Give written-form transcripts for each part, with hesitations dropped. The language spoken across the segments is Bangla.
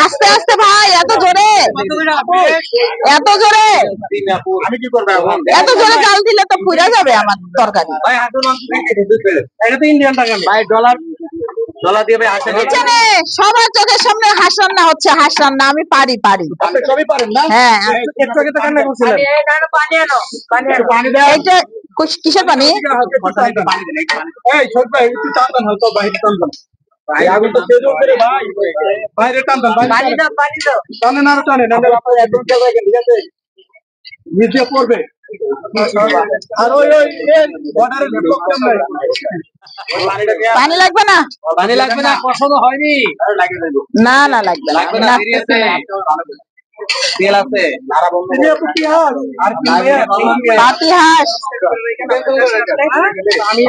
আস্তে আস্তে ভাই, এত জোরে এত জোরে আমি কি করবো এখন? এত জোরে জাল দিলে তো পুড়ে যাবে আমার তরকারি। ভাই হাঁটুর মাংস এটা তো ইন্ডিয়ান টাকা ভাই, ডলার ডলার দিয়ে ভাই হাঁস কিচেনে সবার চোখের সামনে হাঁস রান্না হচ্ছে, হাঁস রান্না আমি পারি। আপনি সবই পারেন না? হ্যাঁ, একটু আগে তো কান্না করছিলেন। পানি দাও। এইটা কিসের পানি? এই ছোট ভাই একটু টান দেন, হালকা বাইরে টান দেন। ভাই আগুন তো তেজ করে ভাই, বাইরে টান দেন। পানি দাও টানেন, আরো টানেন, নাহলে আপনার একদম চলে গেছে, ঠিক আছে? নিচে পড়বে। আর ওই বর্ডারের প্রবলেম নাই। পানি লাগবে না? পানি লাগবে না, কষানো হয়নি। না লাগবে না। দেরি আছে, তেল আছে, আর কি পাতি হাঁস আমি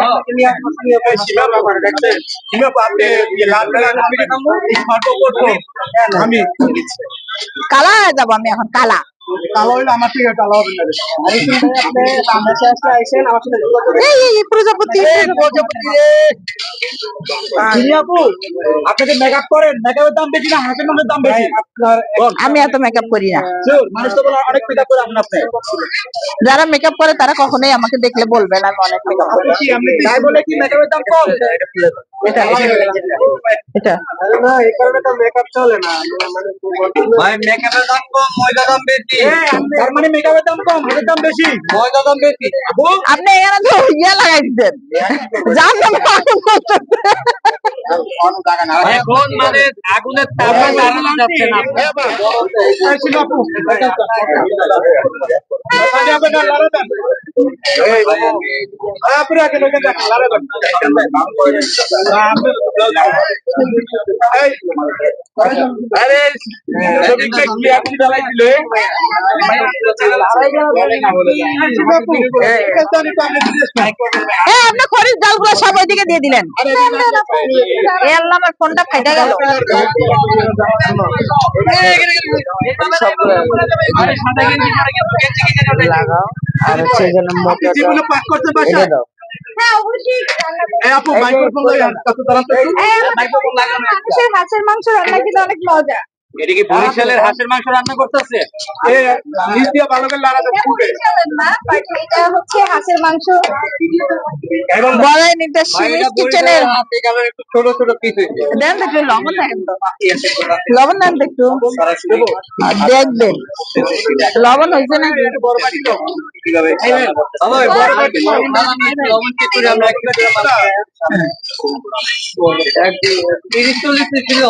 আপনাকে নিয়ে সীমা ব্যাপারে দেখছেন, সীমা আপনি লাল আমি কালা হয়ে যাবো আমি এখন, কালা। কালো হইলে আমার থেকে কালো হবে না। আর এই আপনি বাংলাদেশে আসেন আমার সাথে যোগাযোগ করুন। এই প্রজাপতি আপু, আপনি যে মেকআপ করেন, মেকআপের দাম বেশি না হাঁসের মাংসের দাম বেশি? আপনার আমি এত মেকআপ করি না। মানুষ তো বলে অনেক মেকআপ করে আপনি। যারা মেকআপ করে তারা কখনোই আমাকে দেখলে বলবে না আমি অনেক মেকআপ করি। তাই বলে কি মেকআপের দাম কম? এটা না, এই কারণে তো মেকআপ চলে না। ভাই মেকআপের দাম কম, ময়দা দাম বেশি। তার মানে মেকআপের দাম কম, হাতের দাম বেশি, ময়দা দাম বেশি। আপনি এখানে তো ইয়ে লাগাই দিচ্ছেন, যার নামে আগুন করতেছে। এখন মানে আগুনের তাপে দাঁড়ানো যাচ্ছে না। আপনি খড়ির ডালগুলো সব ওইদিকে দিয়ে দিলেন। আল্লাহ, আমার ফোনটা ফাইটা গেল। লাগাও আর হচ্ছে যেগুলো পাস করতে পারছে হাঁসের মাংস রান্না কিন্তু অনেক মজা। এটা কি বরিশালের হাঁসের মাংস রান্না করতেছে? এটা হচ্ছে হাঁসের মাংস। বড়াই নিতে কিচেনের ছোট ছোট পিস দেন, একটু লবণ দেন তো, লবণ দেন একটু, দেখবেন লবণ হয়েছে না।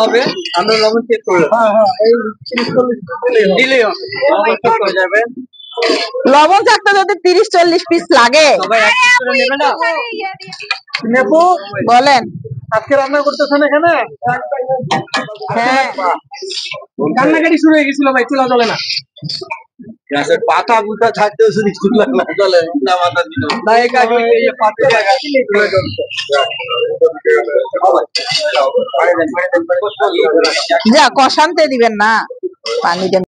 হবে, আমরা লবণ চেক করলাম। লবণ থাকতে যদি 30-40 পিস লাগে। নেবো বলেন, আজকে রান্না করতেছেন এখানে? হ্যাঁ, কান্নাকাটি শুরু হয়ে গেছিল ভাই, চলা চলে না। পাতা বুতা থাকতেও শুধু চলে যা কষানতে দিবেন না, পানি দেন।